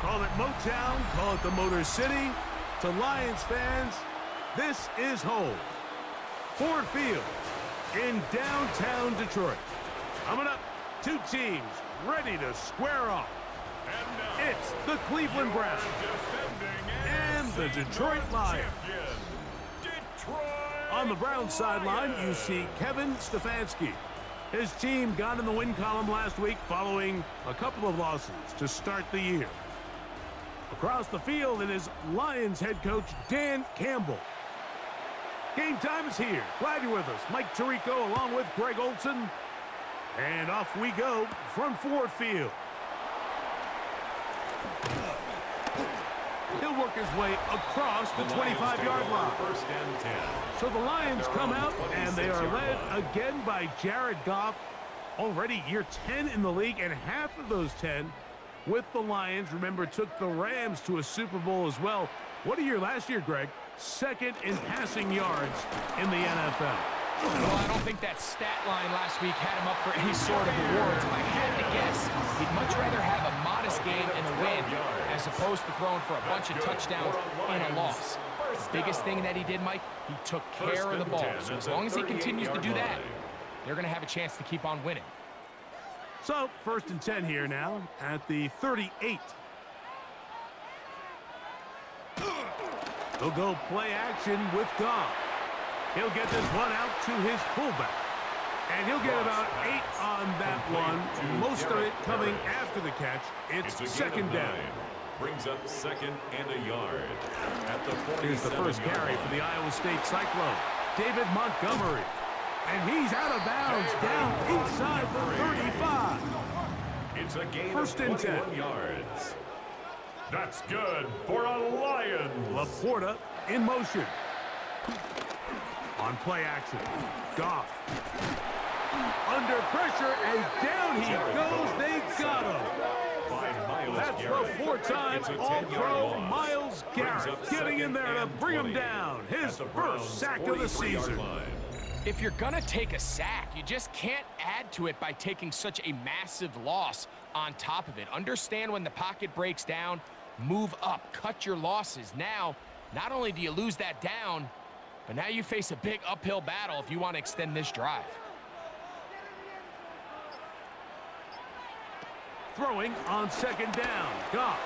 Call it Motown, call it the Motor City. To Lions fans, this is home. Ford Field in downtown Detroit. Coming up, two teams ready to square off. It's the Cleveland Browns and the Detroit Lions. On the Browns sideline, you see Kevin Stefanski. His team got in the win column last week following a couple of losses to start the year. Across the field, it is Lions head coach Dan Campbell. Game time is here. Glad you're with us. Mike Tirico along with Greg Olson. And off we go from Ford Field. He'll work his way across the 25-yard line. First and 10. So the Lions come out, and they are led again by Jared Goff. Already year 10 in the league, and half of those 10 with the Lions. Remember, took the Rams to a Super Bowl as well. What a year last year, Greg. Second in passing yards in the NFL. Well, I don't think that stat line last week had him up for any sort of awards. If I had to guess, he'd much rather have a modest game and a win as opposed to throwing for a bunch of touchdowns and a loss. The biggest thing that he did, Mike, he took care of the ball. So as long as he continues to do that, they're going to have a chance to keep on winning. So, first and 10 here now at the 38. He'll go play action with Goff. He'll get this one out to his fullback. And he'll get about 8 on that one. Most of it coming after the catch. It's second down. Brings up second and a yard. At the Here's the first carry for the Iowa State Cyclone. David Montgomery. And he's out of bounds down inside the 35. It's a gain First of and 21 yards. That's good for a Lions. Laporta in motion. On play action, Goff. Under pressure, and down he goes. They got him. That's the 4-time All-Pro Myles Garrett getting in there to bring him down. His first sack of the season. If you're going to take a sack, you just can't add to it by taking such a massive loss on top of it. Understand when the pocket breaks down, move up, cut your losses. Now, not only do you lose that down, but now you face a big uphill battle if you want to extend this drive. Throwing on second down, Goff.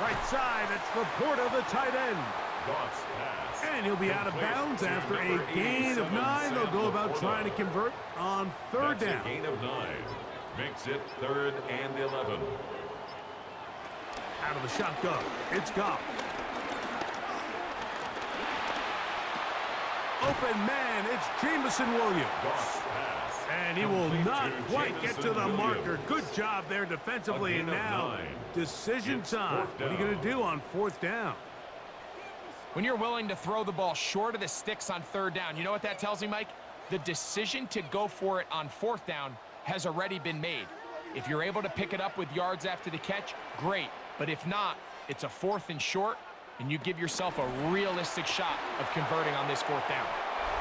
Right side, it's Laporta, the tight end. Goff's pass. And he'll be out of bounds after a gain of 9. They'll go about trying to convert on third down. A gain of 9. Makes it 3rd and 11. Out of the shotgun, it's Goff. Open man, it's Jameson Williams. Goff's pass. And he will not quite get to the marker. Good job there defensively. And now, decision time. What are you going to do on 4th down? When you're willing to throw the ball short of the sticks on 3rd down, you know what that tells me, Mike? The decision to go for it on 4th down has already been made. If you're able to pick it up with yards after the catch, great. But if not, it's a 4th and short, and you give yourself a realistic shot of converting on this 4th down.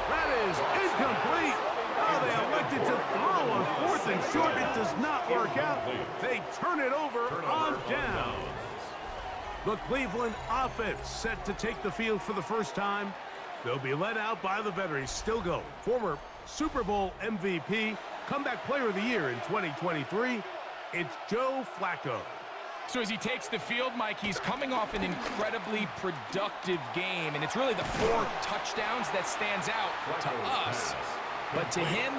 That is incomplete. Oh, they elected to throw on 4th and short. It does not work out. They turn it over on down. The Cleveland offense set to take the field for the first time. They'll be led out by the veterans. Still going. Former Super Bowl MVP, comeback player of the year in 2023. It's Joe Flacco. So as he takes the field, Mike, he's coming off an incredibly productive game, and it's really the 4 touchdowns that stands out to us. But to him,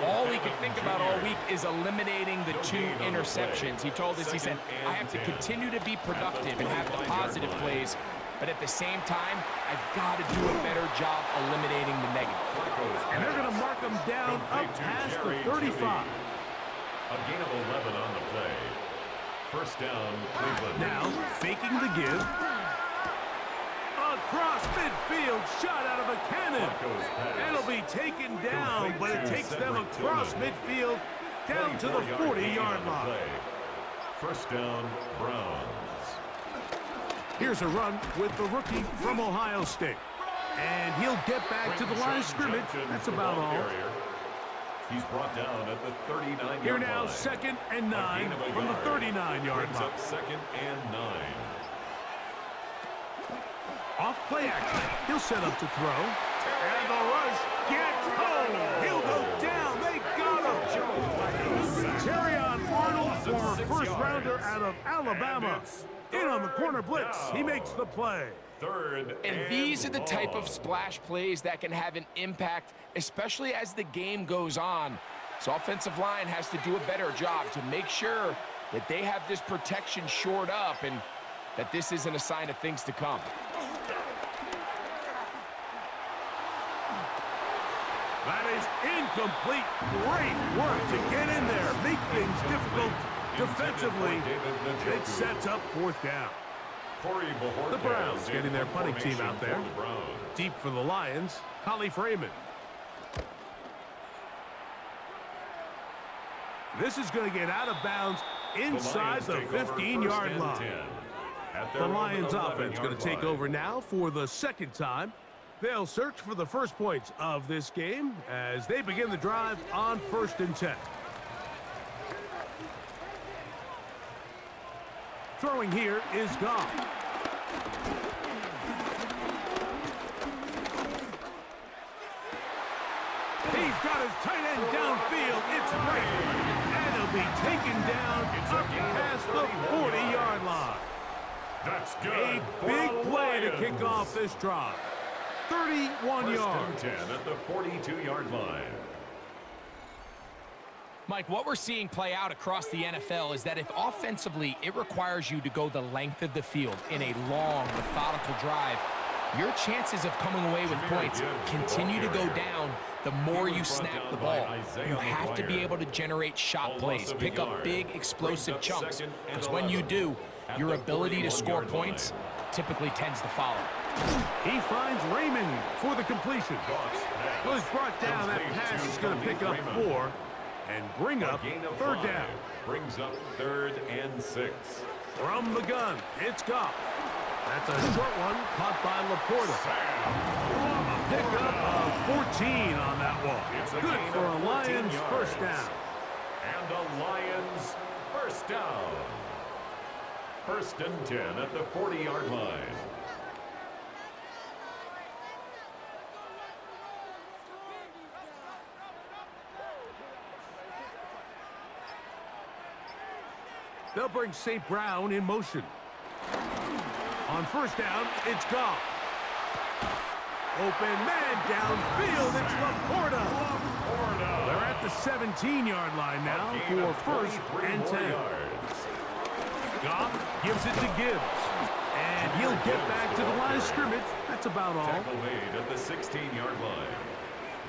all he could think about all week is eliminating the 2 interceptions. He told us, he said, I have to continue to be productive and have the positive plays, but at the same time, I've got to do a better job eliminating the negative. And they're going to mark him down up past the 35. A gain of 11 on the play. First down, Cleveland. Now, faking the give. Across midfield, shot out of a cannon. It'll be taken down, but it takes them across midfield down to the 40-yard line. First down, Browns. Here's a run with the rookie from Ohio State. And he'll get back to the line of scrimmage. That's about all. He's brought down at the 39-yard line. Here now, 2nd and 9 from the 39-yard line. Up 2nd and 9. Off play action. He'll set up to throw. And the rush gets home. He'll go down. They got him. Terrion Arnold, former first-rounder out of Alabama. In on the corner blitz. He makes the play. 3rd And these are the type of splash plays that can have an impact, especially as the game goes on. So offensive line has to do a better job to make sure that they have this protection shored up and that this isn't a sign of things to come. That is incomplete. Great work to get in there. Make things difficult defensively. It sets up 4th down. The Browns getting their punting team out there. Deep for the Lions, Holly Freeman. This is going to get out of bounds inside the 15-yard line. The Lions offense going to take over now for the 2nd time. They'll search for the first points of this game as they begin the drive on 1st and 10. Throwing here is Goff. He's got his tight end downfield. It's right. And he'll be taken down up past the 40-yard line. That's good. A big play to kick off this drive. 31 yards. 10 at the 42-yard line. Mike, what we're seeing play out across the NFL is that if offensively it requires you to go the length of the field in a long, methodical drive, your chances of coming away with points continue to go down the more you snap the ball. You have to be able to generate shot plays, pick up big, explosive chunks, because when you do, your ability to score points typically tends to follow. He finds Raymond for the completion. Well, he's brought down. That pass is going to pick up 4 and bring up 3rd down. Brings up 3rd and 6. From the gun, it's Goff. That's a short one caught by Laporta. A pickup of 14 on that one. Good for a Lions 1st down. And a Lions 1st down. 1st and 10 at the 40-yard line. They'll bring St. Brown in motion. On 1st down, it's Goff. Open man downfield, it's Laporta. They're at the 17-yard line now for 1st and 10. Goff gives it to Gibbs. And he'll get back to the line of scrimmage. That's about all. Tackle made at the 16-yard line.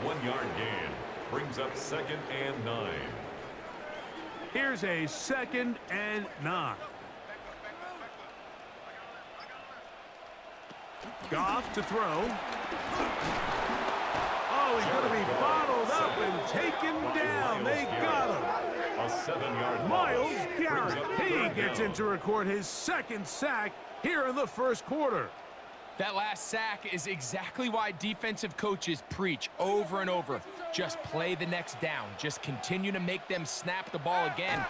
1-yard gain. Brings up 2nd and 9. Here's a 2nd and 9. Goff to throw. Oh, he's going to be bottled up and taken down. They got him. A 7-yard Myles Garrett. He gets in to record his 2nd sack here in the 1st quarter. That last sack is exactly why defensive coaches preach over and over. Just play the next down. Just continue to make them snap the ball again.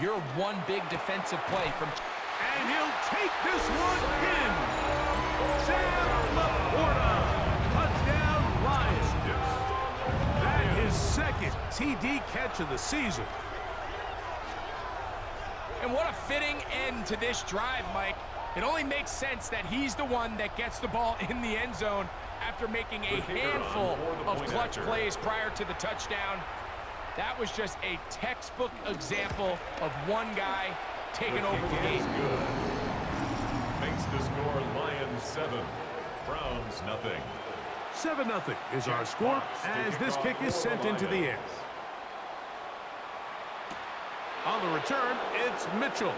You're one big defensive play from... And he'll take this one in. Sam Laporta. Touchdown, Lions. That is 2nd TD catch of the season. And what a fitting end to this drive, Mike. It only makes sense that he's the one that gets the ball in the end zone after making a handful of clutch plays prior to the touchdown. That was just a textbook example of one guy taking over the game. Makes the score Lions 7, Browns nothing. 7-0 is our score as this kick is sent into the air. On the return, it's Mitchell.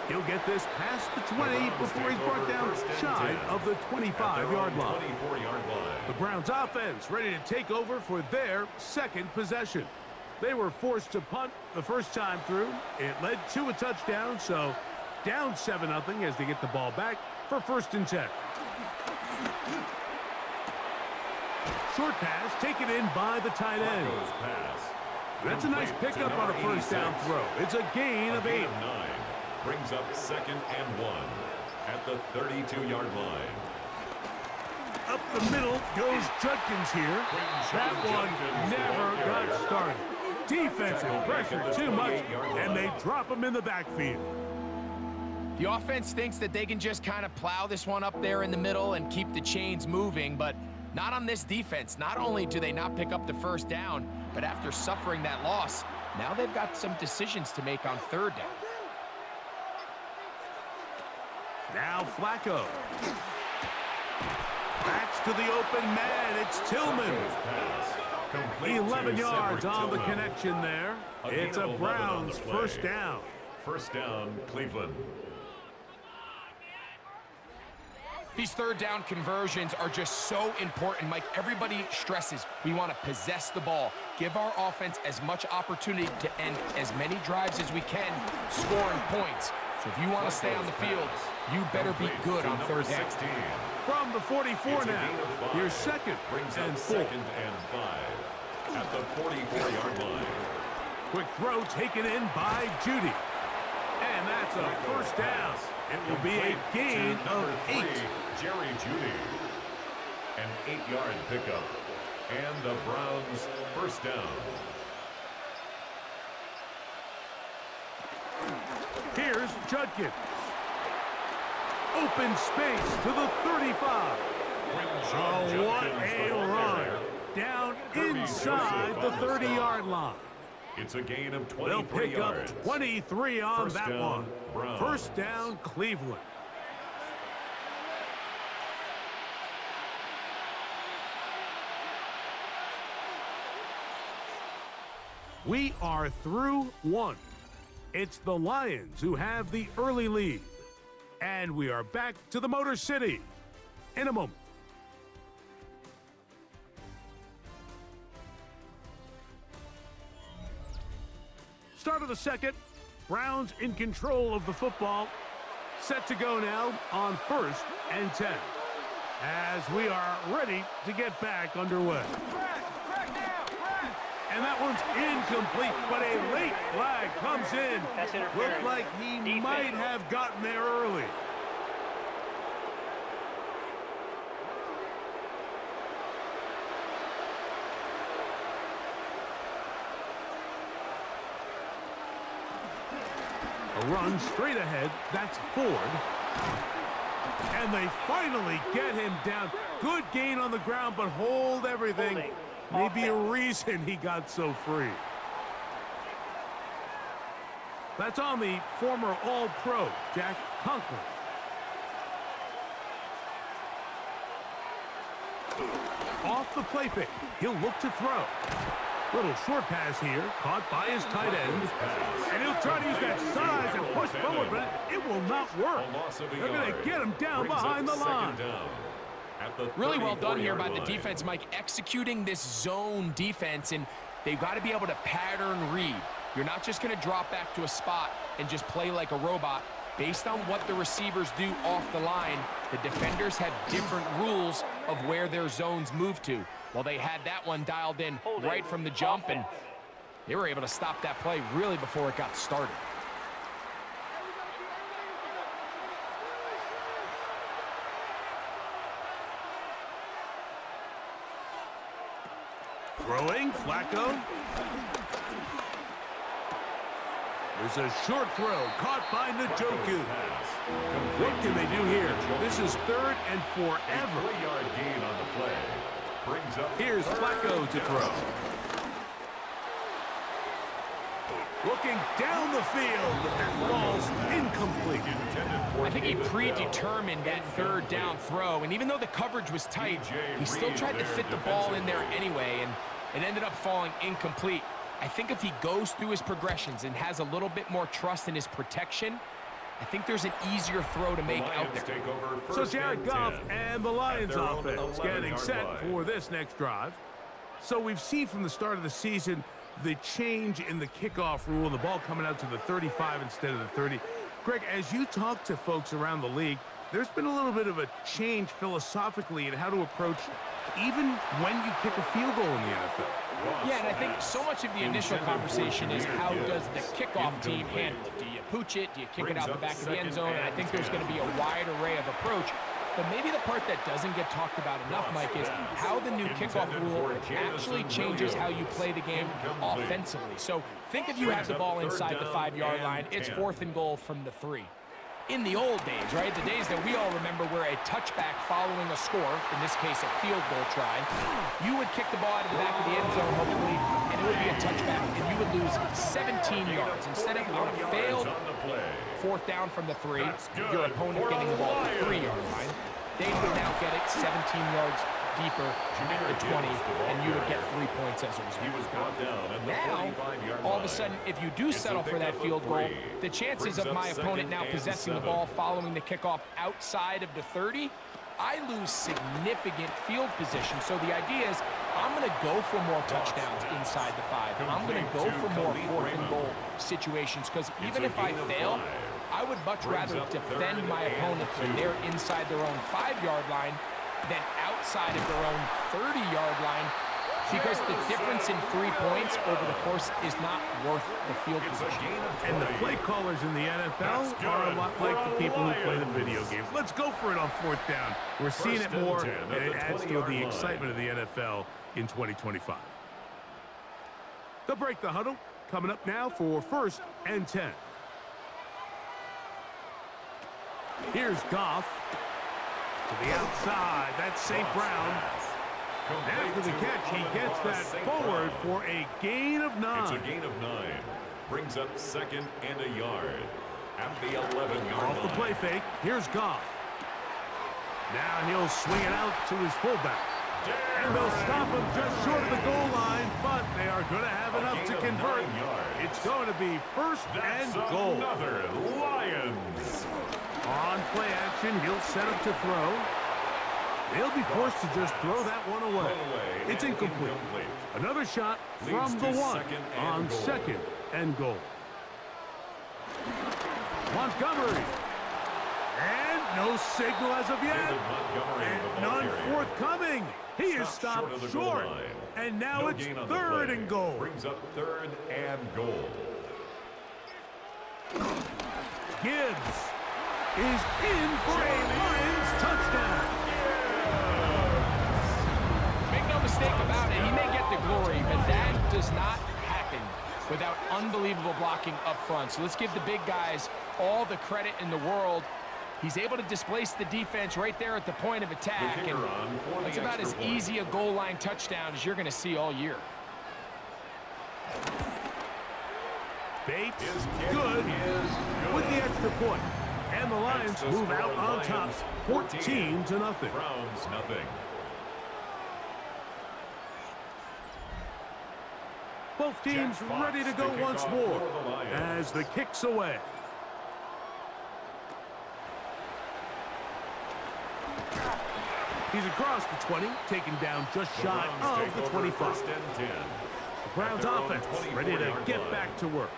He'll get this past the 20 before he's brought down shy of the 25-yard line. The Browns offense ready to take over for their 2nd possession. They were forced to punt the first time through. It led to a touchdown, so down 7-0 as they get the ball back for 1st and 10. short pass taken in by the tight end. That's a nice pickup on a first down throw. It's a gain of 8. 9 brings up 2nd and 1 at the 32-yard line. Up the middle goes Judkins here. That one never got started. Defensive pressure too much, and they drop him in the backfield. The offense thinks that they can just kind of plow this one up there in the middle and keep the chains moving, but not on this defense. Not only do they not pick up the first down, but after suffering that loss, now they've got some decisions to make on 3rd down. Now Flacco. Backs to the open man. It's Tillman. 11 yards on the connection there. It's a Browns first down. First down, Cleveland. These 3rd down conversions are just so important, Mike. Everybody stresses we want to possess the ball, give our offense as much opportunity to end as many drives as we can, scoring points. So if you want to stay on the field, you better be good on 3rd down. From the 44 now, here's 2nd and 4. 2nd and 5 at the 44-yard line. Quick throw taken in by Judy. And that's a first down. It will be a gain of 8. Jerry Judy. An 8-yard pickup. And the Browns first down. Here's Judkins. Open space to the 35. Oh, what a run. Down inside the 30-yard line. It's a gain of 23 They'll pick yards. up 23 on First that down, one. Browns. First down, Cleveland. We are through 1. It's the Lions who have the early lead. And we are back to the Motor City in a moment. Start of the 2nd. Browns in control of the football. Set to go now on 1st and 10. As we are ready to get back underway. And that one's incomplete, but a late flag comes in. Looked like he might have gotten there early. A run straight ahead, that's Ford. And they finally get him down. Good gain on the ground, but hold everything. Maybe a reason he got so free. That's on the former All-Pro, Jack Conklin. Off the play fake, he'll look to throw. Little short pass here, caught by his tight end. And he'll try to use that size and push forward, but it will not work. They're going to get him down behind the line. Really well done here by the defense, Mike, executing this zone defense, and they've got to be able to pattern read. You're not just going to drop back to a spot and just play like a robot. Based on what the receivers do off the line, the defenders have different rules of where their zones move to. Well, they had that one dialed in right from the jump, and they were able to stop that play really before it got started. Throwing, Flacco. There's a short throw, caught by Njoku. What can they do here? This is 3rd and forever. 3-yard gain on the play. Brings up Here's Flacco to throw. Looking down the field, that ball's incomplete. I think he predetermined that 3rd down throw, and even though the coverage was tight, he still tried to fit the ball in there anyway, and it ended up falling incomplete. I think if he goes through his progressions and has a little bit more trust in his protection, I think there's an easier throw to make out there. So Jared Goff and the Lions offense getting set for this next drive. So we've seen from the start of the season the change in the kickoff rule and the ball coming out to the 35 instead of the 30. Greg, as you talk to folks around the league, there's been a little bit of a change philosophically in how to approach even when you kick a field goal in the NFL. Yeah, and I think so much of the initial conversation is how does the kickoff team handle it? Do you pooch it? Do you kick it out the back of the end zone? And I think there's going to be a wide array of approach. But maybe the part that doesn't get talked about enough, Mike, is how the new kickoff rule actually changes how you play the game offensively. So think if you have the ball inside the 5-yard line, it's 4th and goal from the 3. In the old days, right, the days that we all remember where a touchback following a score, in this case a field goal try, you would kick the ball out of the back of the end zone, hopefully, and it would be a touchback, and you would lose 17 yards. Instead of on a failed 4th down from the 3, your opponent getting the ball at the 3-yard line, they would now get it 17 yards deeper at the 20, and you would get 3 points as a result. Now, all of a sudden, if you do settle for that field goal, the chances of my opponent now possessing the ball following the kickoff outside of the 30, I lose significant field position. So the idea is I'm going to go for more touchdowns inside the 5. I'm going to go for more 4th and goal situations, because even if I fail, I would much rather defend my opponent when they're inside their own 5-yard line than outside of their own 30-yard line, because the difference in 3 points over the course is not worth the field position. And the play callers in the NFL are a lot like the people who play the video games. Let's go for it on 4th down. We're seeing it more, and it adds to the excitement of the NFL in 2025. They'll break the huddle. Coming up now for 1st and 10. Here's Goff. To the outside, that's St. Brown. After the catch, he gets that forward for a gain of 9. It's a gain of 9. Brings up 2nd and a yard at the 11-yard line. Off the play fake, here's Goff. Now he'll swing it out to his fullback. And they'll stop him just short of the goal line, but they are going to have enough to convert. It's going to be 1st and goal. Another Lions. On play action, he'll set up to throw. They'll be forced to just throw that one away. It's incomplete. Another shot from the 1 on 2nd and goal. Montgomery. And no signal as of yet. And none forthcoming. He is stopped short. And now it's 3rd and goal. Brings up 3rd and goal. Gibbs is in for a Lions touchdown. Make no mistake about it, he may get the glory, but that does not happen without unbelievable blocking up front. So let's give the big guys all the credit in the world. He's able to displace the defense right there at the point of attack, and that's about as easy a goal line touchdown as you're going to see all year. Bates good with the extra point. And the Lions move out on top, 14-0. Browns nothing. Both teams ready to go once more as the kick's away. He's across the 20, taken down just shy of the 25. The Browns offense ready to get back to work.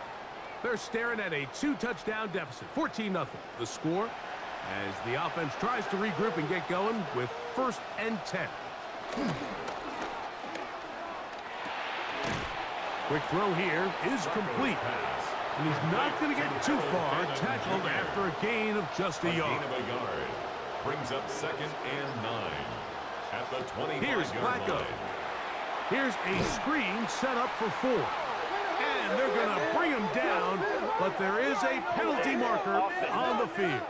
They're staring at a 2-touchdown deficit, 14-0. The score as the offense tries to regroup and get going with 1st and 10. Quick throw here is complete. And he's not going to get too far, tackled after a gain of just a yard. Brings up 2nd and 9 at the 25-yard Here's Flacco. line. Here's a screen set up for 4. And they're going to bring him down, but there is a penalty marker on the field.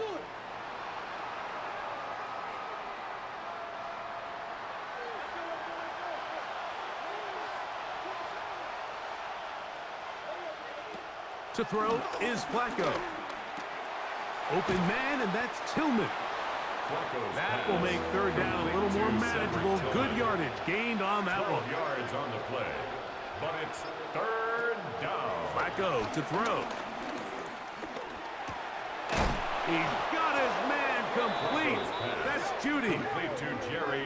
To throw is Flacco. Open man, and that's Tillman. That will make 3rd down a little more manageable. Good yardage gained on that one. 12 yards on the play, but it's 3rd down. Flacco to throw. He's got his man complete. That's Judy.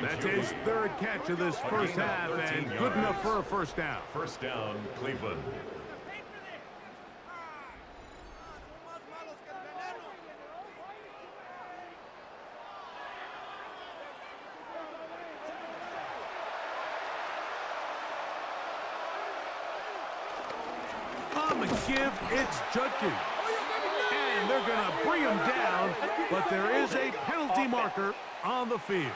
That's his 3rd catch of this first half, and good enough for a 1st down. 1st down, Cleveland. give, it's Judkins. And they're going to bring him down, but there is a penalty marker on the field.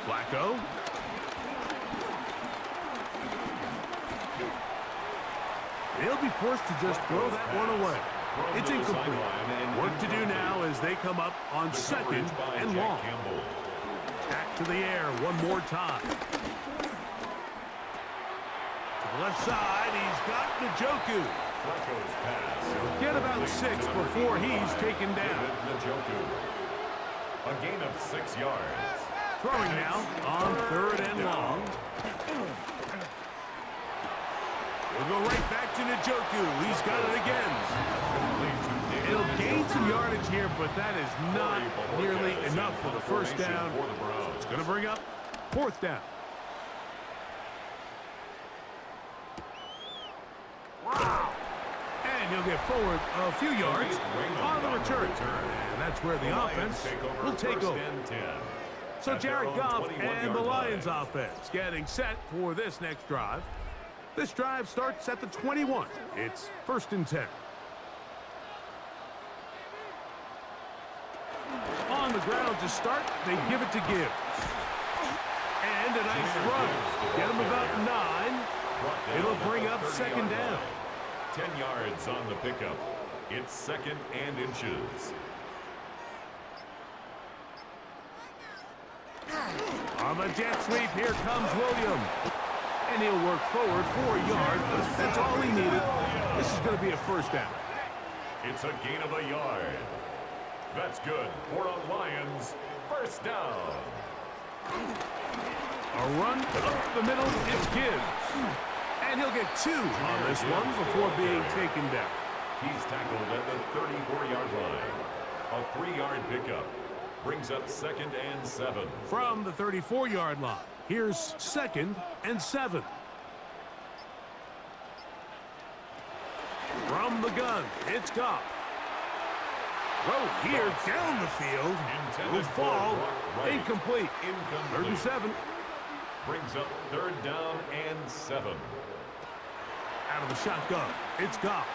Flacco. He'll be forced to just throw that one away. It's incomplete. Work to do now as they come up on second and long. Back to the air one more time. To the left side, he's got Njoku. He'll get about 6 before he's taken down. A gain of 6 yards. Throwing now on third and long. We'll go right back to Njoku. He's got it again. It'll gain some yardage here, but that is not nearly enough for the first down. So it's going to bring up fourth down. Wow. And he'll get forward a few yards on the return. And that's where the offense will take over. So Jared Goff and the Lions offense getting set for this next drive. This drive starts at the 21. It's 1st and 10. On the ground to start, they give it to Gibbs. And a nice run. Get him about 9. It'll bring up second down. 10 yards on the pickup. It's 2nd and inches. On the jet sweep, here comes Williams. And he'll work forward 4 yards, but that's all he needed. This is going to be a first down. It's a gain of a yard. That's good for a Lions first down. A run up the middle, it's Gibbs. And he'll get 2 on this one before being taken down. He's tackled at the 34-yard line. A 3-yard pickup brings up 2nd and 7. From the 34-yard line. Here's 2nd and 7. From the gun, it's Goff. Throw here down the field. Will fall. Incomplete. 3rd and 7. Brings up 3rd down and 7. Out of the shotgun, it's Goff.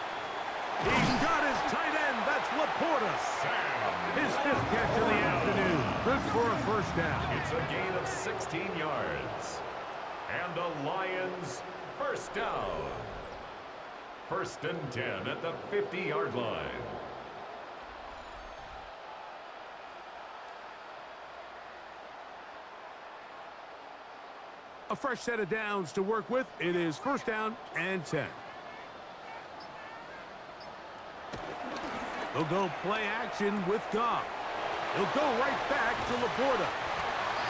He's got his tight end. That's Laporta. His 5th catch of the afternoon. Good for a first down. It's a gain of 16 yards. And the Lions first down. 1st and 10 at the 50-yard line. A fresh set of downs to work with. It is 1st down and 10. He'll go play action with Goff. He'll go right back to Laporta.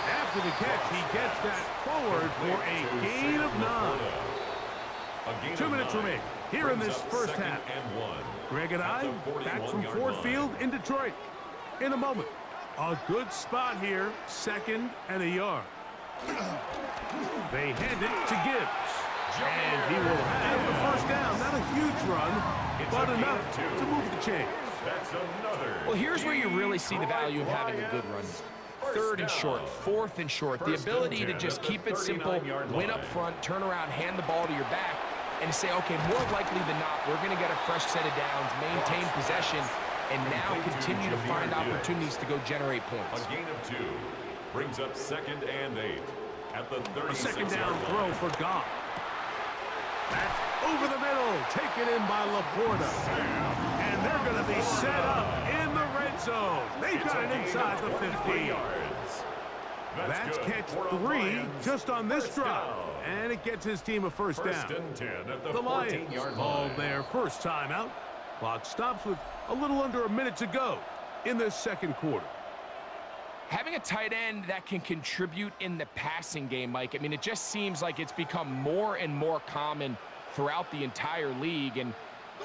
After the catch, he gets that forward for a gain of 9. 2 minutes remain here in this first half. Greg and I back from Ford Field in Detroit. In a moment, a good spot here, 2nd and a yard. They hand it to Gibbs. And he will have the first down. Not a huge run, but enough to move the chains. That's another. Well, here's where you really see the value of having a good run. 3rd and short, 4th and short. The ability to just keep it simple, win up front, turn around, hand the ball to your back, and say, okay, more likely than not, we're going to get a fresh set of downs, maintain possession, and now continue to find opportunities to go generate points. A gain of 2 brings up 2nd and 8 at the 36-yard line. A second down throw for Goff. That's over the middle, taken in by Laporta. And they're going to be set up in the red zone. They've got it inside the 50. That's catch 3 just on this drive. And it gets his team a first down. 1st and 10 at the The Lions 14-yard called line. their first timeout. Clock stops with a little under a minute to go in this second quarter. Having a tight end that can contribute in the passing game, Mike, I mean, it just seems like it's become more and more common throughout the entire league. And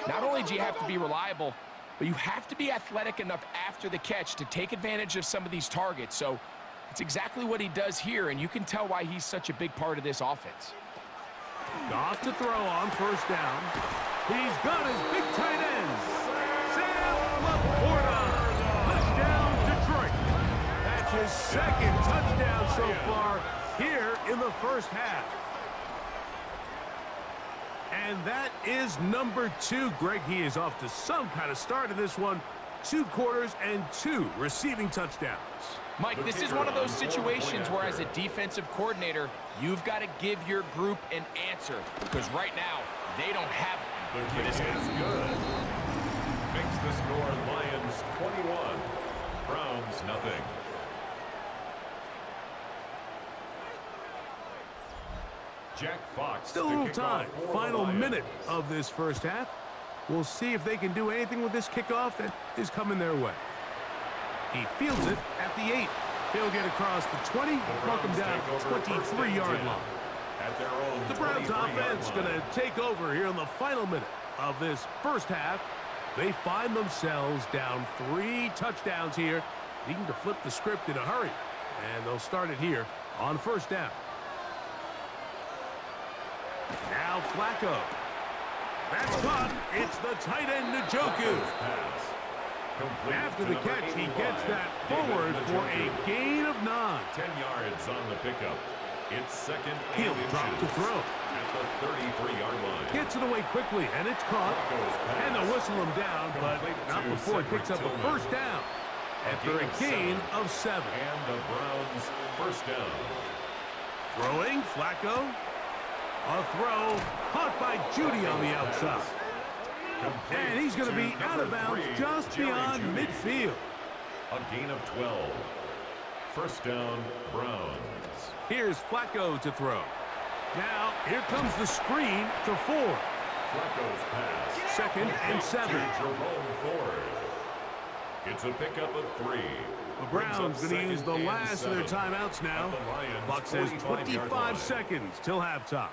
not only do you have to be reliable, but you have to be athletic enough after the catch to take advantage of some of these targets. So it's exactly what he does here, and you can tell why he's such a big part of this offense. Goff to throw on first down. He's got his big tight end, Sam Laporta. Touchdown, Detroit. his second touchdown so far here in the first half. And that is number 2. Greg, he is off to some kind of start in this one. 2 quarters and 2 receiving touchdowns. Mike, this is one of those situations where as a defensive coordinator, you've got to give your group an answer. Because right now, they don't have it. The kick is good. Makes the score Lions 21, Browns nothing. Jack Fox. Still a little time. Final minute of this first half. We'll see if they can do anything with this kickoff that is coming their way. He fields it at the 8. He'll get across the 20, mark him down at the 23-yard line. The Browns offense going to take over here in the final minute of this first half. They find themselves down 3 touchdowns here, needing to flip the script in a hurry. And they'll start it here on first down. Now Flacco. That's caught. It's the tight end, Njoku. After the catch, he gets that forward for a gain of 9. 10 yards on the pickup. It's second and He'll drop to throw. At the 33-yard line. Gets it away quickly, and it's caught. And they'll whistle him down, but not before he picks up a first down. After a gain of 7. And the Browns first down. Throwing, Flacco. A throw caught by Judy on the outside. And he's going to be out of bounds just beyond midfield. A gain of 12. First down, Browns. Here's Flacco to throw. Now, here comes the screen to 4. Flacco's pass. Second and 7. Jerome Ford. It's a pickup of 3. The Browns going to use the last of their timeouts now. Buck says 25 seconds till halftime.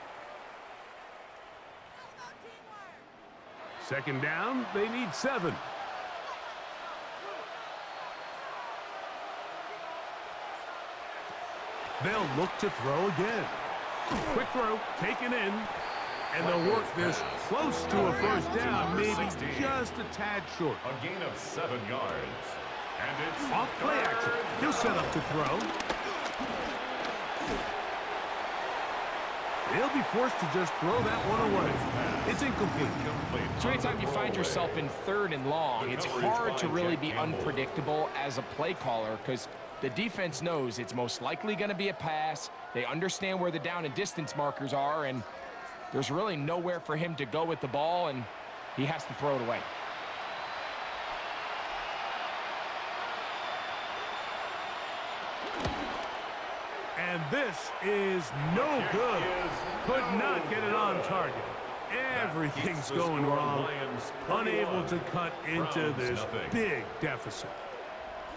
Second down, they need 7. They'll look to throw again. Quick throw, taken in, and they'll work this close to a first down, maybe just a tad short. A gain of 7 yards. And it's off play action. He'll set up to throw. They'll be forced to just throw that one away. It's incomplete. So anytime you find yourself in 3rd and long, it's hard to really be unpredictable as a play caller because the defense knows it's most likely going to be a pass. They understand where the down and distance markers are, and there's really nowhere for him to go with the ball, and he has to throw it away. And this is no good. Could not get it on target. Everything's going wrong. Unable to cut into this big deficit.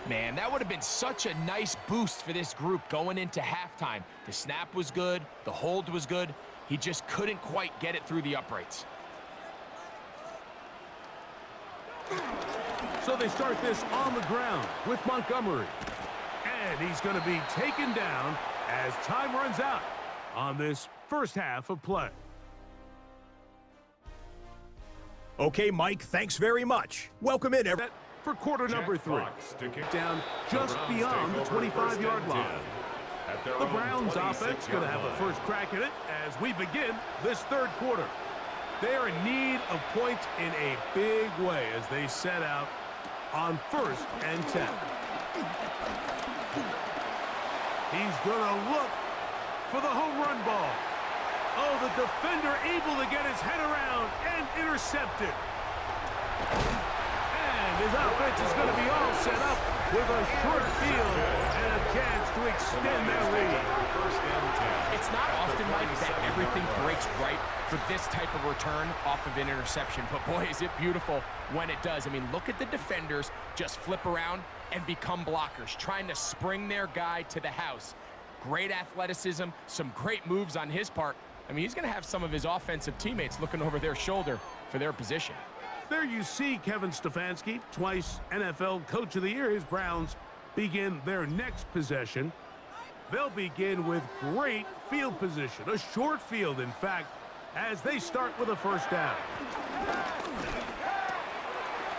Man, that would have been such a nice boost for this group going into halftime. The snap was good. The hold was good. He just couldn't quite get it through the uprights. So they start this on the ground with Montgomery. And he's going to be taken down as time runs out on this first half of play. Okay, Mike, thanks very much. Welcome in, everyone. For quarter number 3. Down just beyond the 25-yard line. The Browns offense going to have a first crack at it as we begin this 3rd quarter. They are in need of points in a big way as they set out on 1st and 10. He's going to look for the home run ball. Oh, the defender able to get his head around and intercept it. And his offense is going to be all set up with a short field and a chance to extend their lead. It's not often, Mike, that everything breaks right for this type of return off of an interception. But boy, is it beautiful when it does. I mean, look at the defenders just flip around and become blockers, trying to spring their guy to the house. Great athleticism, some great moves on his part. I mean, he's going to have some of his offensive teammates looking over their shoulder for their position. There you see Kevin Stefanski, twice NFL Coach of the Year. His Browns begin their next possession. They'll begin with great field position, a short field, in fact, as they start with a first down.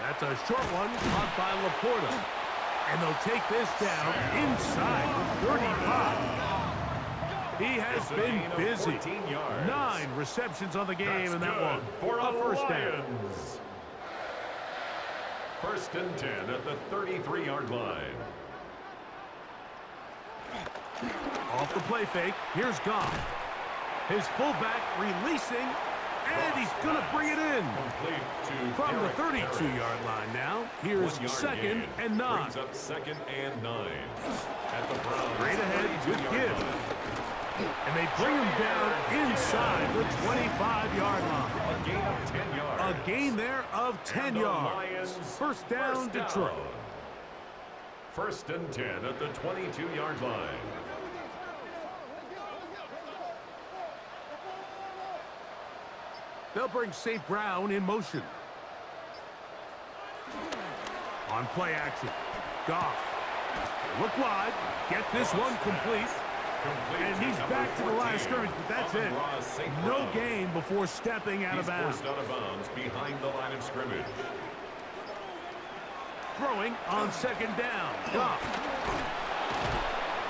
That's a short one caught by Laporta. And they'll take this down inside the 35. He has been busy. 9 receptions on the game in that one. For a first down. First and 10 at the 33-yard line. Off the play fake, here's Goff. His fullback releasing, and he's going to bring it in. From the 32-yard line now, here's second and 9. Brings up second and 9. At the Browns. Straight ahead with Gibbs. And they bring him down inside the 25-yard line. A gain of 10 yards. A gain there of 10 yards. First down, Detroit. First and 10 at the 22-yard line. They'll bring St. Brown in motion. On play action. Goff. Look wide. Get this one complete. And he's back to the line of scrimmage, but that's it. No gain before stepping out of bounds. Forced out of bounds behind the line of scrimmage. Throwing on second down. Goff.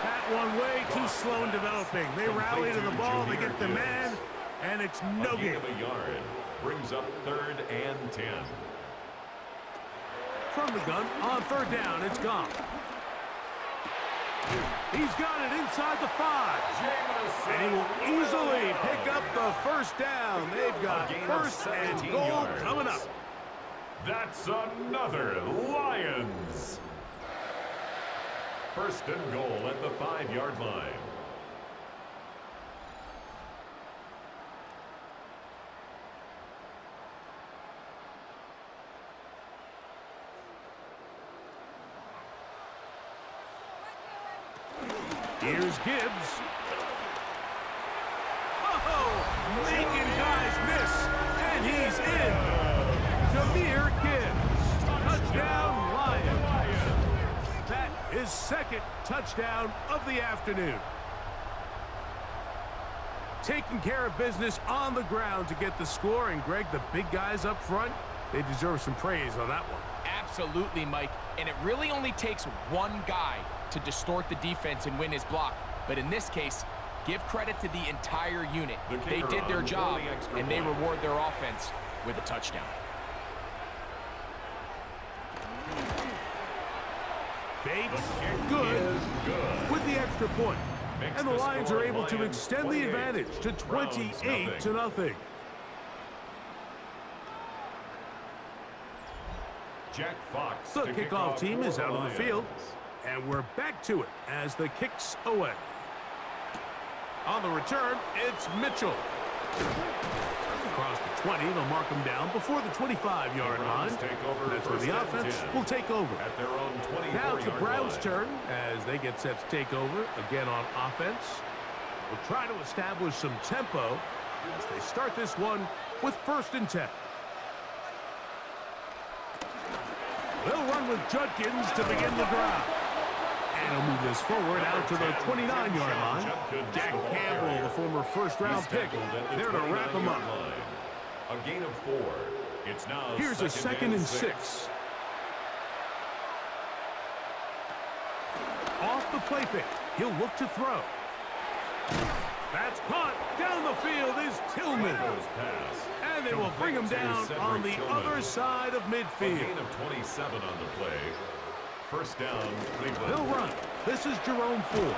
That one way too slow in developing. They rally to the ball, they get the man, and it's no gain. A yard brings up third and 10. From the gun on third down, it's Goff. He's got it inside the 5. And he will easily pick up the first down. They've got first and goal coming up. That's another Lions. First and goal at the 5-yard line. Here's Gibbs. Oh, making guys miss, and he's in. Gibbs, touchdown Lions. That is second touchdown of the afternoon. Taking care of business on the ground to get the score, and Greg, the big guys up front, they deserve some praise on that one. Absolutely, Mike, and it really only takes one guy to distort the defense and win his block. But in this case, give credit to the entire unit. They did their job, and they reward their offense with a touchdown. Bates, good with the extra point. And the Lions are able to extend the advantage to 28-0. Jack Fox. The kickoff team is out on the field. And we're back to it as the kick's away. On the return, it's Mitchell. Across the 20, they'll mark him down before the 25-yard line. That's where the offense will take over. At their own 24-yard now it's the Browns' turn as they get set to take over again on offense. We'll try to establish some tempo as they start this one with first and 10. They'll run with Judkins to begin the drive. And he'll move this forward out to the 29-yard line. Jack Campbell, the former first-round pick, there to wrap him up. A gain of 4. It's now here's a second and 6. Off the play fake. He'll look to throw. That's caught. Down the field is Tillman. And they will bring him down on the other side of midfield. A gain of 27 on the play. First down, Cleveland. He'll run. This is Jerome Ford.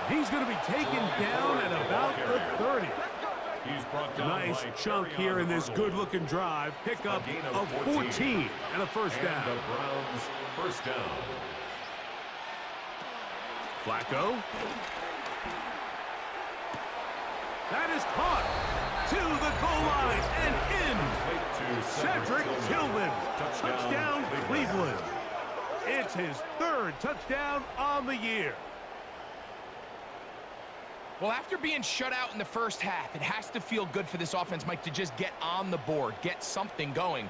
He's going to be taken down at about the 30. He's brought down nice chunk here in this good-looking drive. Pickup of 14 and a first down. And the Browns first down. Flacco. That is caught to the goal line and in. Cedric Tillman. Touchdown, Cleveland. It's his third touchdown on the year. Well, after being shut out in the first half, it has to feel good for this offense, Mike, to just get on the board, get something going.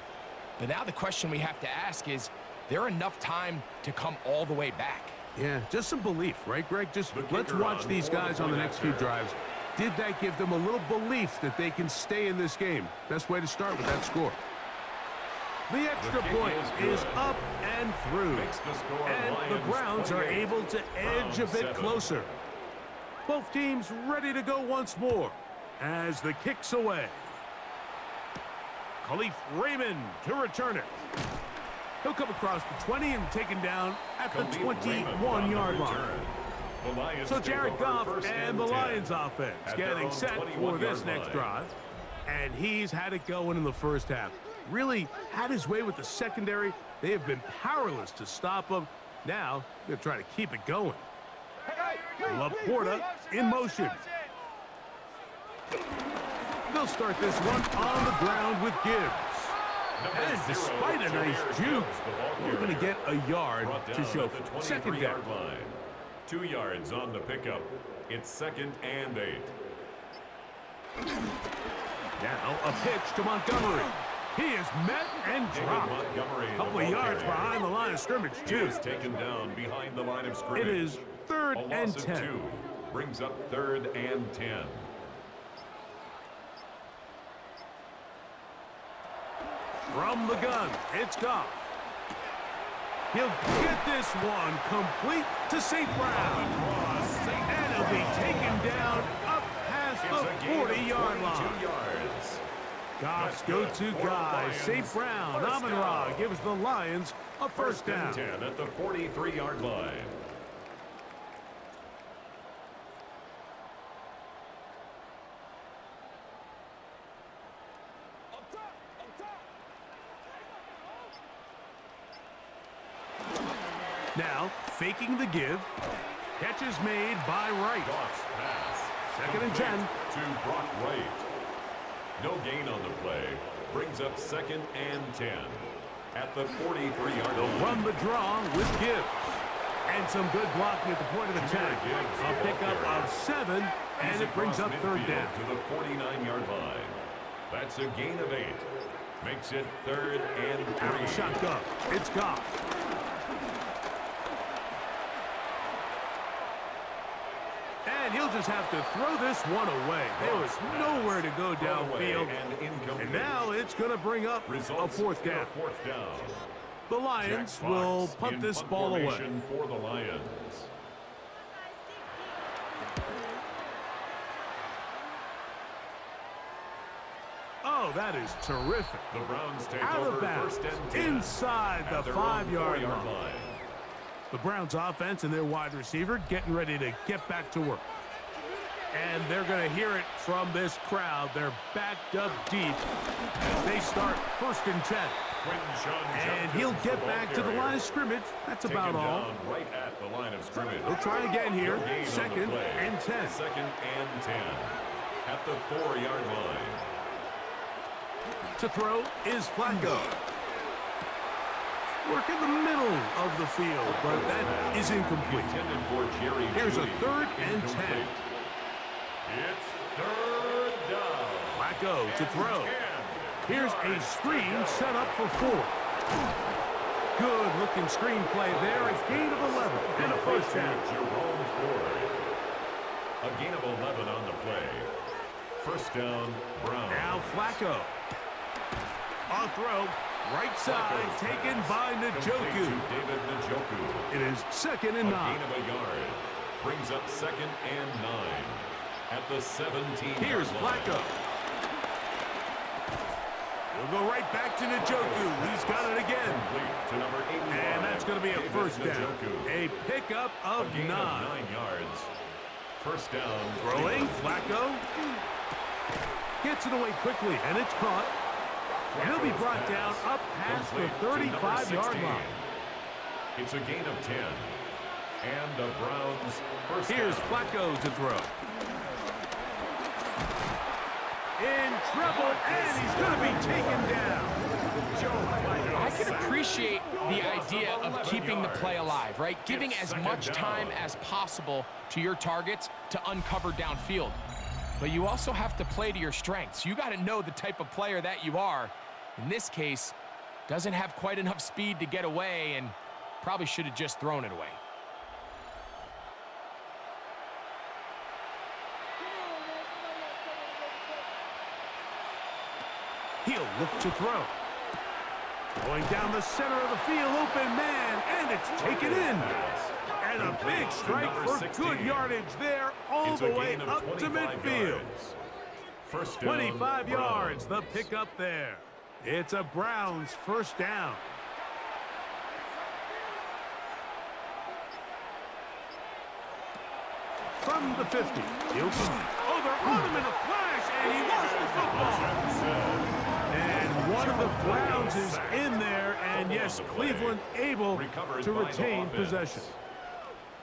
But now the question we have to ask is there enough time to come all the way back? Yeah, just some belief, right, Greg? Just let's watch these guys on the next few drives. Did that give them a little belief that they can stay in this game? Best way to start with that score. The extra point is up and through. And the Browns are able to edge a bit closer. Both teams ready to go once more as the kick's away. Khalif Raymond to return it. He'll come across the 20 and taken down at the 21-yard line. So Jared Goff and the Lions offense getting set for this next drive. And he's had it going in the first half. Really had his way with the secondary. They have been powerless to stop him. Now they're trying to keep it going. Laporta in motion. They'll start this one on the ground with Gibbs. And despite a nice juke, we're going to get a yard to show for second down. 2 yards on the pickup. It's 2nd and 8. Now a pitch to Montgomery. He is met and dropped. A couple of yards behind the line of scrimmage, too. He is taken down behind the line of scrimmage. It is 3rd and 10. 2 brings up 3rd and 10. From the gun, it's Goff. He'll get this one complete to St. Brown. And he'll be taken down up past the 40-yard line. Goff's go-to guy, St. Brown, Amon-Ra gives the Lions a first down. 10 at the 43-yard line. Now, faking the give. Catch is made by Wright. Goff's pass. 2nd and 10. To Brock Wright. No gain on the play. Brings up 2nd and 10. At the 43-yard line. Run the draw with Gibbs. And some good blocking at the point of attack. A pickup of 7, and it brings up 3rd down. To the 49-yard line. That's a gain of 8. Makes it 3rd and 3. Shotgun. It's Goff. And he'll just have to throw this one away. There was nowhere to go downfield. And now it's going to bring up a 4th down. The Lions will punt this ball away. For the Lions. Oh, that is terrific. The Browns take out over of bounds, 1st and 10 inside the 5-yard line. The Browns offense and their wide receiver getting ready to get back to work. And they're going to hear it from this crowd. They're backed up deep as they start 1st and 10. And he'll get back to the line of scrimmage. That's about all. Right at the line of scrimmage. They'll try again here. 2nd and 10. 2nd and 10. At the 4-yard line. To throw is Flacco. Work in the middle of the field, but that is incomplete. Here's a 3rd and 10. It's 3rd down. Flacco to throw. Here's a screen set up for 4. Good looking screen play there. A gain of 11 and a first down. A gain of 11 on the play. First down, Brown. Now Flacco. On throw. Right side taken by Njoku. David Njoku. It is 2nd and 9. Gain of a yard. Brings up 2nd and 9. At the 17. Here's Flacco. We'll go right back to Njoku. He's got it again. To number 81. And that's going to be a first down. Njoku. A pickup of 9. 9 yards. First down. Throwing. Flacco. Gets it away quickly, and it's caught. And he'll be brought down up past the 35-yard line. It's a gain of 10. And the Browns first Here's down. Flacco to throw. In trouble, and he's going to be taken down. I can appreciate the idea of keeping the play alive, right? Giving as much time as possible to your targets to uncover downfield. But you also have to play to your strengths. You got to know the type of player that you are. In this case, doesn't have quite enough speed to get away and probably should have just thrown it away. He'll look to throw. Going down the center of the field, open man, and it's taken in. And a big strike for good yardage there, all the way up to midfield. 25 yards, the pickup there. It's a Browns first down. From the 50, he'll come. Oh, they're on him in a flash, and he lost the football. And one of the Browns is in there, and yes, Cleveland able to retain possession.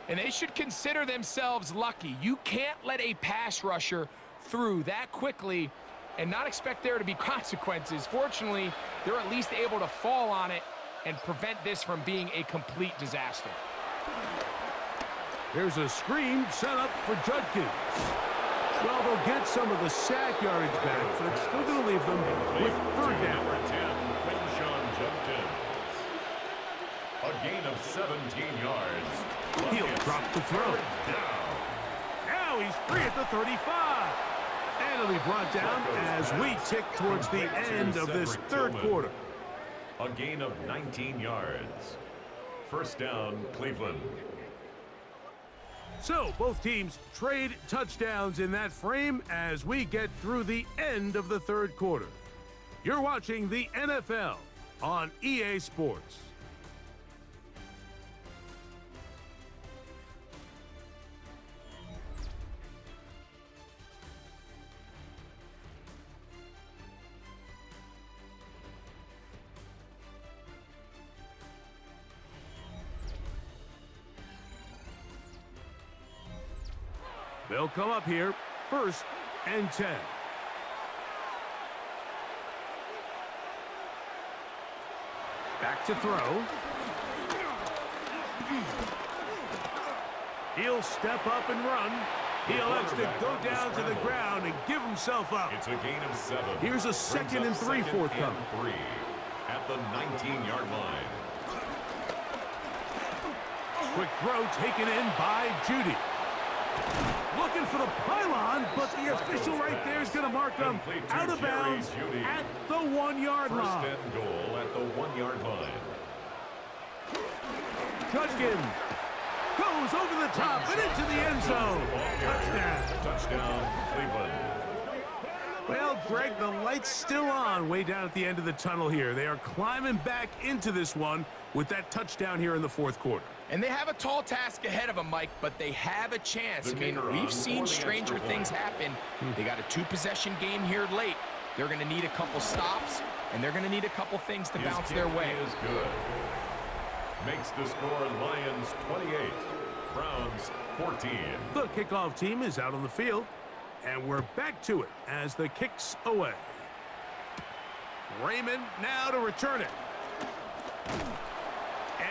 And they should consider themselves lucky. You can't let a pass rusher through that quickly and not expect there to be consequences. Fortunately, they're at least able to fall on it and prevent this from being a complete disaster. Here's a screen set up for Judkins. Well, they'll get some of the sack yardage back, but it's still going to leave them with third down. A gain of 17 yards. He'll drop the throw. Now he's free at the 35. And he'll be brought down as we tick towards the end of this third quarter. A gain of 19 yards. First down, Cleveland. So both teams trade touchdowns in that frame as we get through the end of the third quarter. You're watching the NFL on EA Sports. They'll come up here, 1st and 10. Back to throw. He'll step up and run. He elects to go down to the ground and give himself up. It's a gain of 7. Here's a 2nd and 3 forthcoming. At the 19-yard line. Quick throw taken in by Judy. Looking for the pylon, but the official right there is going to mark them out of bounds at the 1-yard line. First and goal at the 1-yard line. Judkins goes over the top and into the end zone. Touchdown. Touchdown, Cleveland. Well, Greg, the light's still on way down at the end of the tunnel here. They are climbing back into this one with that touchdown here in the fourth quarter. And they have a tall task ahead of them, Mike, but they have a chance. I mean, we've seen stranger things happen. They got a 2-possession game here late. They're going to need a couple stops, and they're going to need a couple things to bounce their way. Is good. Makes the score Lions 28, Browns 14. The kickoff team is out on the field, and we're back to it as the kick's away. Raymond now to return it.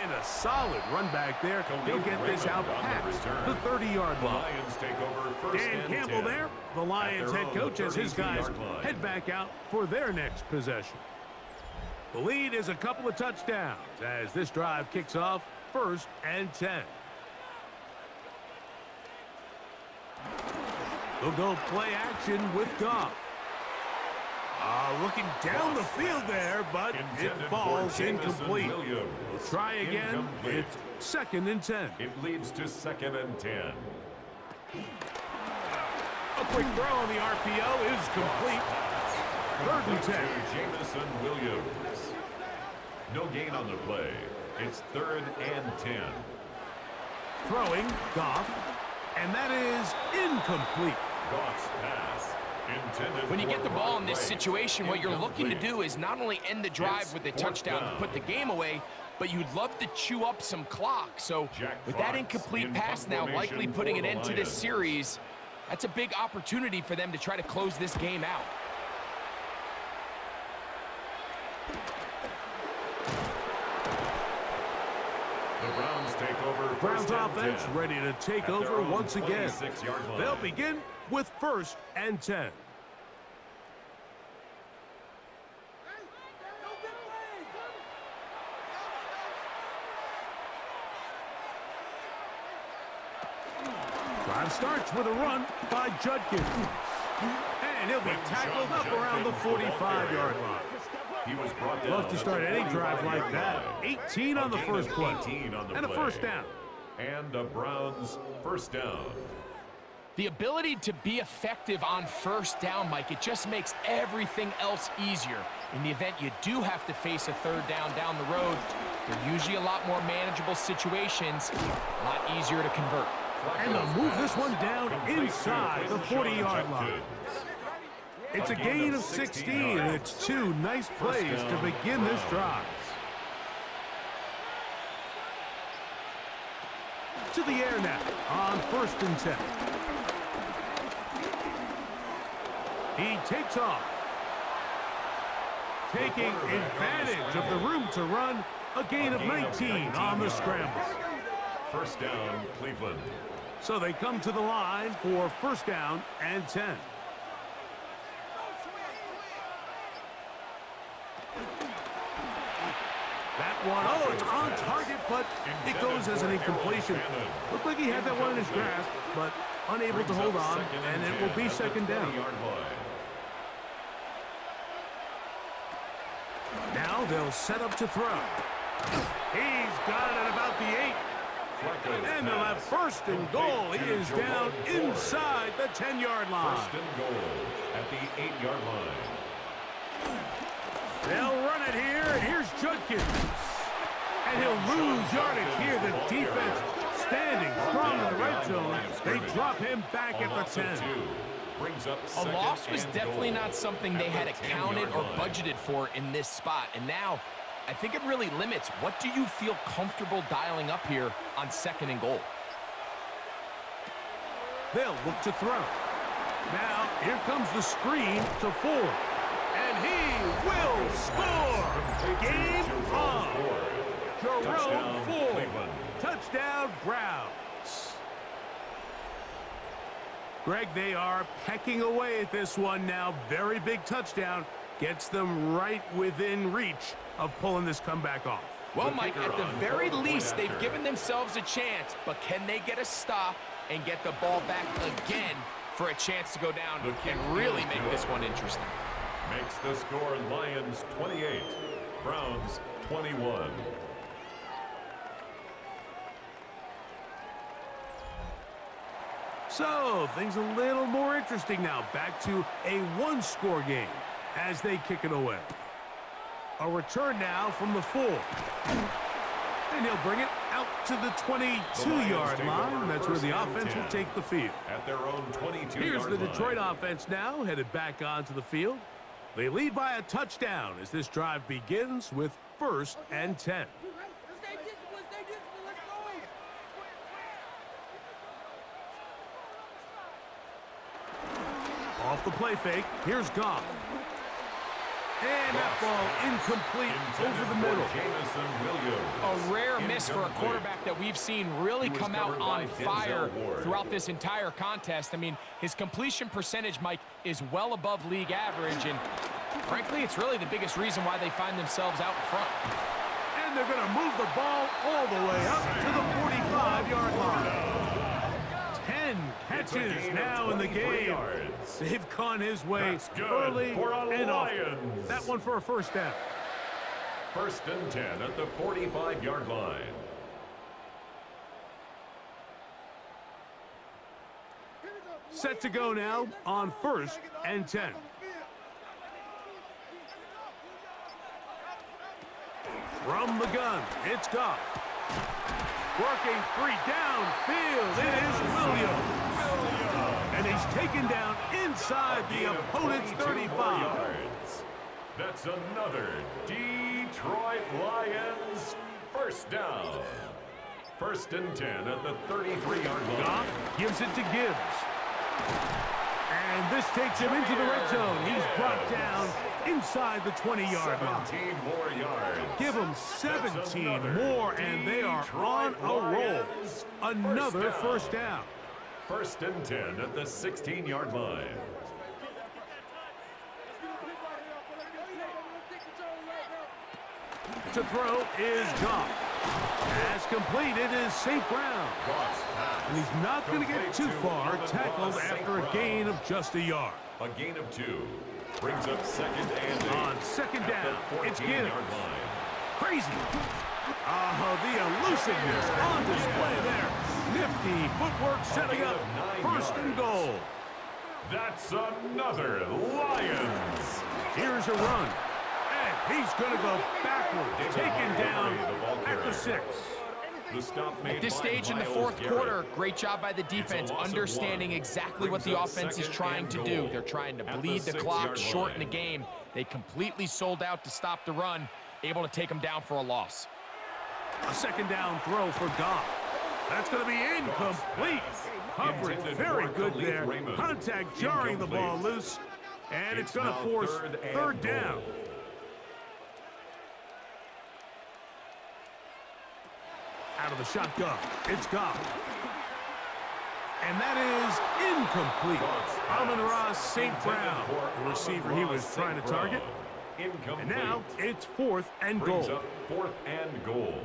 And a solid run back there. He'll get this out past the 30-yard line. Lions take over first Dan and Campbell 10. there. The Lions head coach as his guys head back out for their next possession. The lead is a couple of touchdowns as this drive kicks off 1st and 10. They'll go play action with Goff. Looking down the field there, but it falls incomplete. We'll try again. It's 2nd and 10. It leads to 2nd and 10. A quick throw on the RPO is complete. 3rd and 10. Jamison Williams. No gain on the play. It's 3rd and 10. Throwing, Goff, and that is incomplete. Goff's pass. When you get the ball in this situation, what you're looking to do is not only end the drive with a touchdown to put the game away, but you'd love to chew up some clock. So with that incomplete pass now likely putting an end to this series, that's a big opportunity for them to try to close this game out. The Browns take over. Browns offense ready to take over once again. They'll begin with 1st and 10. Drive starts with a run by Judkins. And he'll be tackled up around the 45-yard line. He was brought down. Love to start any drive like that. 18 on the first play. And a first down. And a Browns first down. The ability to be effective on first down, Mike, it just makes everything else easier. In the event you do have to face a third down down the road, they're usually a lot more manageable situations, a lot easier to convert. And they'll move this one down inside the 40-yard line. It's a gain of 16, and it's two nice plays to begin this drive. To the air now on 1st and 10. He takes off, taking advantage of the room to run. A gain of 19 on the scramble. First down, Cleveland. So they come to the line for 1st down and 10. That one, oh, it's on target, but it goes as an incompletion. Looked like he had that one in his grasp, but unable to hold on, and it will be 2nd down. Now they'll set up to throw. He's got it at about the 8. And they'll have 1st and goal. He is down inside the 10-yard line. 1st and goal at the 8-yard line. They'll run it here. Here's Judkins. And he'll lose yardage here. The defense standing strong in the red zone. They drop him back at the 10. A loss was definitely not something they had accounted or budgeted for in this spot. And now, I think it really limits what do you feel comfortable dialing up here on 2nd and goal. They'll look to throw. Now, here comes the screen to Ford. And he will score! Game on! Jerome Ford. Touchdown, Browns. Greg, they are pecking away at this one now. Very big touchdown. Gets them right within reach of pulling this comeback off. Well, Mike, at the very least, they've given themselves a chance, but can they get a stop and get the ball back again for a chance to go down and really make this one interesting? Makes the score Lions 28, Browns 21. So, things a little more interesting now. Back to a one-score game as they kick it away. A return now from the 4. And he'll bring it out to the 22-yard line. That's where the offense will take the field. At their own 22-yard line. Here's the Detroit offense now, headed back onto the field. They lead by a touchdown as this drive begins with 1st and 10. Off the play fake, here's Goff. And that ball incomplete over the middle. A rare miss for a quarterback that we've seen really come out on fire throughout this entire contest. I mean, his completion percentage, Mike, is well above league average, and frankly, it's really the biggest reason why they find themselves out in front. And they're going to move the ball all the way up to the 45-yard line. 10 catches now in the game. They've gone his way early and often. That one for a 1st down. 1st and 10 at the 45-yard line. Set to go now on 1st and 10. From the gun, it's Goff. Working 3 downfield, it is Williams. And he's taken down inside the opponent's 35. That's another Detroit Lions 1st down. 1st and 10 at the 33-yard line. Goff gives it to Gibbs. And this takes him into the red zone. He's brought down inside the 20-yard line. 17 more yards. Give them 17 more, and they are on a roll. Another 1st down. 1st and 10 at the 16-yard line. To throw is Goff. As completed is St. Brown. And he's not going to get too far, tackled after a gain of just a yard. A gain of 2 brings up second and 8. On second down, it's Gibbs. Crazy. Oh, the elusiveness on display there. Nifty footwork setting up first and goal. That's another Lions. Here's a run. And he's going to go backwards, taken down at the 6. At this stage in the fourth quarter, great job by the defense, understanding exactly what the offense is trying to do. They're trying to bleed the clock, shorten the game. They completely sold out to stop the run, able to take them down for a loss. A second down throw for Goff. That's going to be incomplete. Coverage very good there. Contact jarring the ball loose. And it's going to force third down. Out of the shotgun, it's Goff. And that is incomplete. Amon-Ra St. Brown, the receiver he was trying to target. And now it's fourth and goal. Fourth and goal.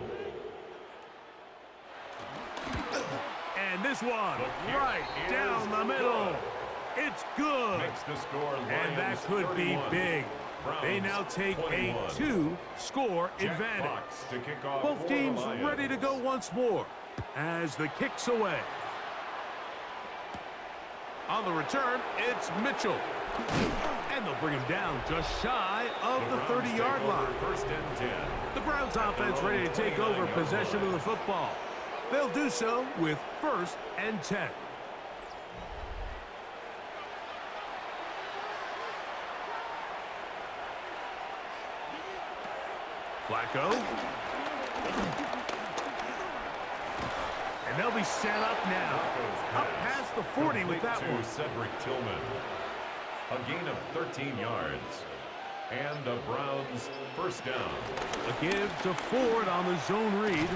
And this one, right down the middle. It's good. And that could be big. They now take a 2-score advantage. Both teams ready to go once more as the kick's away. On the return, it's Mitchell. And they'll bring him down just shy of the 30-yard line. First and 10. The Browns offense ready to take over possession of the football. They'll do so with first and 10. Flacco. And they'll be set up now. Up past the 40 with that one. Cedric Tillman. A gain of 13 yards. And the Browns first down. A give to Ford on the zone read.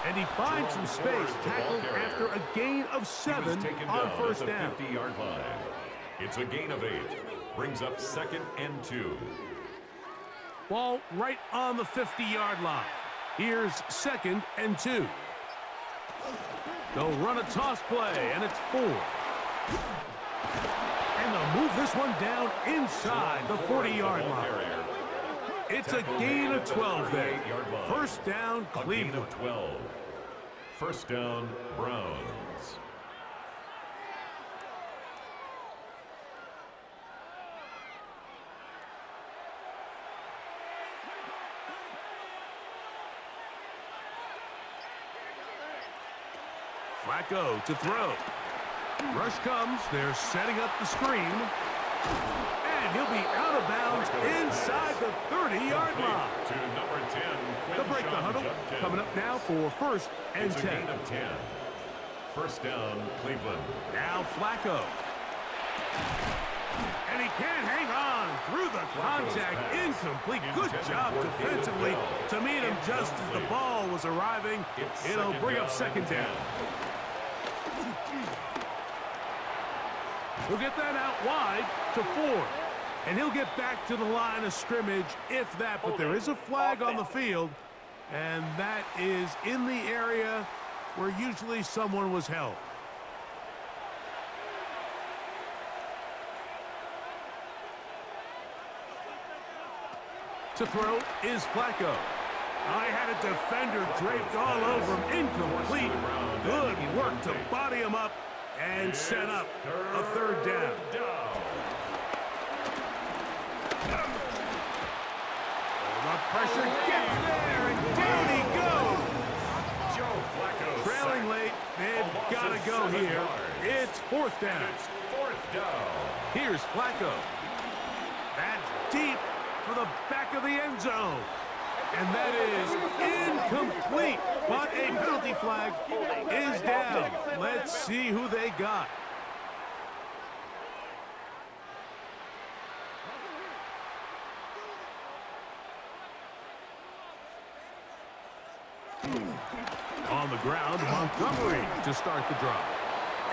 And he finds some space, tackled after a gain of 7 on first down. 50-yard line. It's a gain of 8. Brings up second and 2. Ball right on the 50-yard line. Here's second and 2. They'll run a toss play, and it's 4. And they'll move this one down inside the 40-yard line. It's a gain of 12 there. First down, Cleveland. A gain of 12. First down, Browns. Flacco to throw. Rush comes. They're setting up the screen. And he'll be out of bounds inside the 30-yard line. To number 10, They'll break the huddle. Coming up now for first and 10. It's a gain of 10. First down, Cleveland. Now Flacco. And he can't hang on through the contact. Incomplete. Good job defensively to meet him just as the ball was arriving. It'll bring up second down. He'll get that out wide to Ford. And he'll get back to the line of scrimmage, if that. But there is a flag on the field, and that is in the area where usually someone was held. To throw is Flacco. I had a defender draped all over him. Incomplete. Good work to body him up and set up a third down. The pressure gets there, and down he goes. Trailing late, they've got to go here. It's fourth down. Here's Flacco. That's deep for the back of the end zone. And that is incomplete. But a penalty flag is down. Let's see who they got. On the ground, Montgomery to start the drive.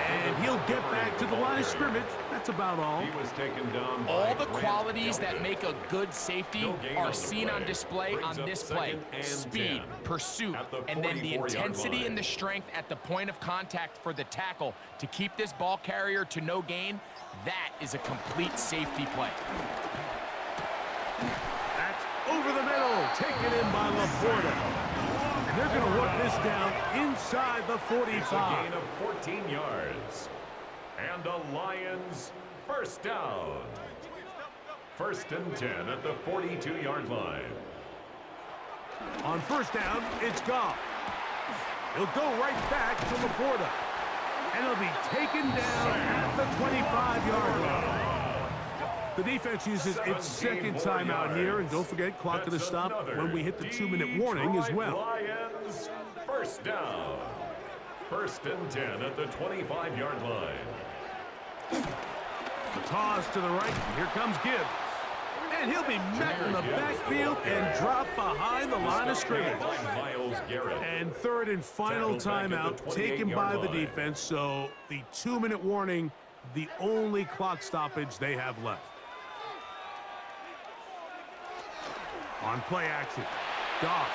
And he'll get back to the line of scrimmage. That's about all. He was taken down by All the qualities that make a good safety are seen on display on this play. Speed, pursuit, and then the intensity and the strength at the point of contact for the tackle to keep this ball carrier to no gain. That is a complete safety play. That's over the middle, taken in by Laporta. And they're going to work this down inside the 45. It's a gain of 14 yards. And a Lions first down. 1st and 10 at the 42-yard line. On first down, it's Goff. He'll go right back to Laporta. And he'll be taken down at the 25-yard line. The defense uses its second timeout here, and don't forget, clock to stop when we hit the 2-minute warning as well. Lions first down. 1st and 10 at the 25-yard line. The toss to the right. Here comes Gibbs. And he'll be met in the backfield and dropped behind the line of scrimmage. And 3rd and final timeout taken by the defense, so the 2-minute warning, the only clock stoppage they have left. On play action, Goff.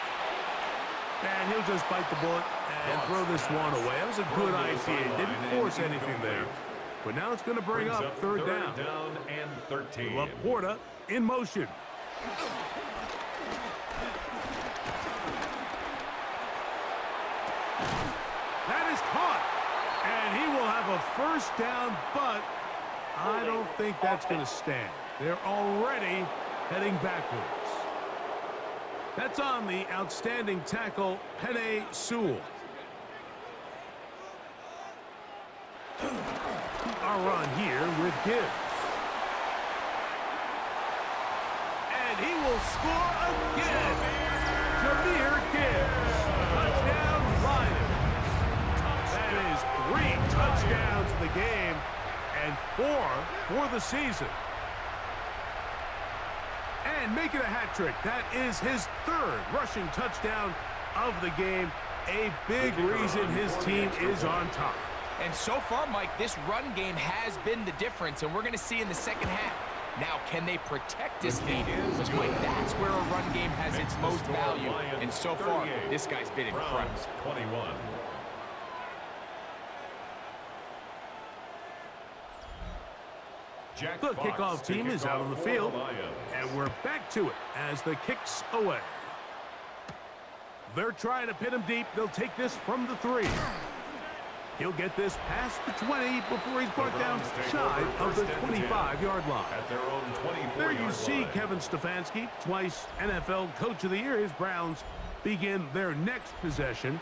And he'll just bite the bullet and throw this one away. That was a good idea. Didn't force anything there. But now it's going to bring up 3rd down. And 13. Laporta in motion. That is caught. And he will have a first down, but I don't think that's going to stand. They're already heading backwards. That's on the outstanding tackle, Penei Sewell. A run here with Gibbs. And he will score again. Gibbs. Touchdown, Lions. That is 3 touchdowns in the game and 4 for the season. And making a hat trick. That is his 3rd rushing touchdown of the game. A big reason his team is on top. And so far, Mike, this run game has been the difference, and we're going to see in the second half. Now, can they protect this lead? Because, Mike, that's where a run game has its most value. And so far, this guy's been incredible. 21. The kickoff team is out on the field, and we're back to it as the kick's away. They're trying to pin him deep. They'll take this from the 3. He'll get this past the 20 before he's brought down shy of the 25-yard line. At their own 24-yard There you see line. Kevin Stefanski, twice NFL Coach of the Year. His Browns begin their next possession.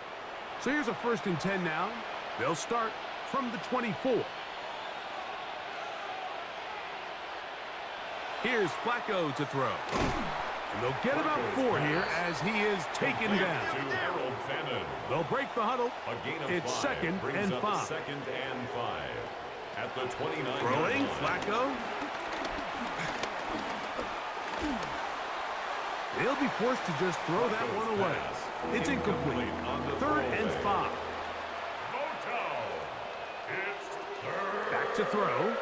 So here's a 1st and 10 now. They'll start from the 24. Here's Flacco to throw. And they'll get about 4 here as he is taken down. They'll break the huddle. It's 2nd and 5. 2nd and 5. At the 29. Throwing, Flacco. They'll be forced to just throw that one away. It's incomplete. 3rd and 5. Back to throw.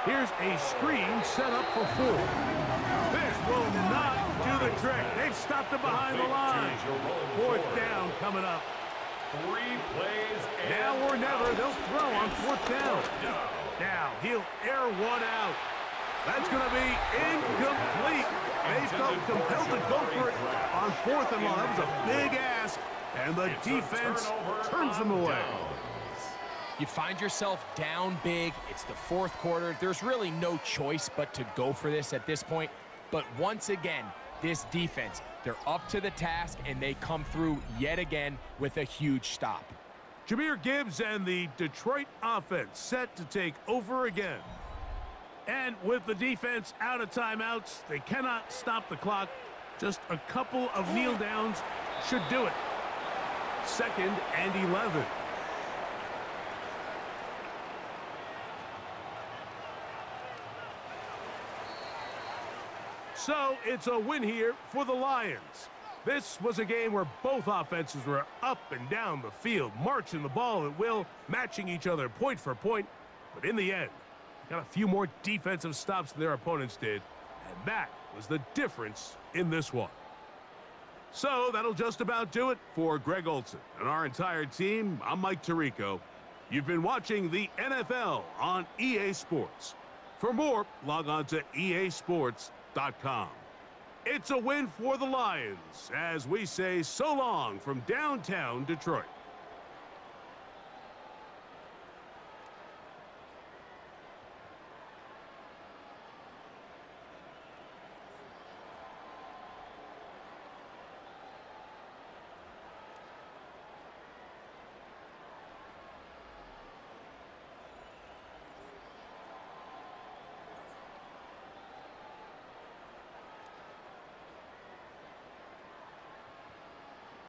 Here's a screen set up for 4. This will not do the trick. They've stopped it behind the line. 4th down coming up. 3 plays. Now or never, they'll throw on 4th down. Now he'll air one out. That's going to be incomplete. They felt compelled to go for it on 4th and long. That was a big ask, and the defense turns them away. You find yourself down big. It's the 4th quarter. There's really no choice but to go for this at this point. But once again, this defense, they're up to the task, and they come through yet again with a huge stop. Jahmyr Gibbs and the Detroit offense set to take over again. And with the defense out of timeouts, they cannot stop the clock. Just a couple of kneel downs should do it. 2nd and 11. So it's a win here for the Lions. This was a game where both offenses were up and down the field, marching the ball at will, matching each other point for point. But in the end, they got a few more defensive stops than their opponents did, and that was the difference in this one. So that'll just about do it for Greg Olson and our entire team. I'm Mike Tirico. You've been watching the NFL on EA Sports. For more, log on to easports.com. It's a win for the Lions as we say so long from downtown Detroit.